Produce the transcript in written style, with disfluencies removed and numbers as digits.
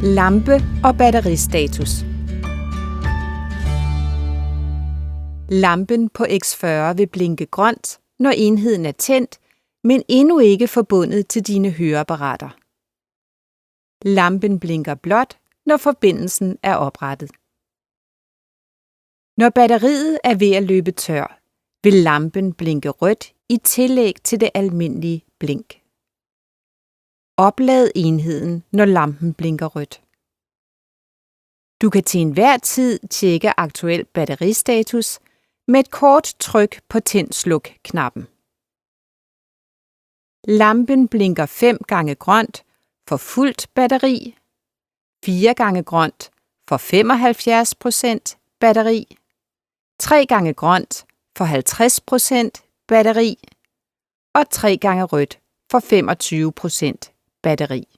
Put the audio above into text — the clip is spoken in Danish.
Lampe og batteristatus. Lampen på X40 vil blinke grønt, når enheden er tændt, men endnu ikke forbundet til dine høreapparater. Lampen blinker blåt, når forbindelsen er oprettet. Når batteriet er ved at løbe tør, vil lampen blinke rødt i tillæg til det almindelige blink. Oplad enheden, når lampen blinker rødt. Du kan til enhver tid tjekke aktuel batteristatus med et kort tryk på tænd-sluk-knappen. Lampen blinker 5 gange grønt for fuldt batteri, 4 gange grønt for 75% batteri, 3 gange grønt for 50% batteri og 3 gange rødt for 25% batteri.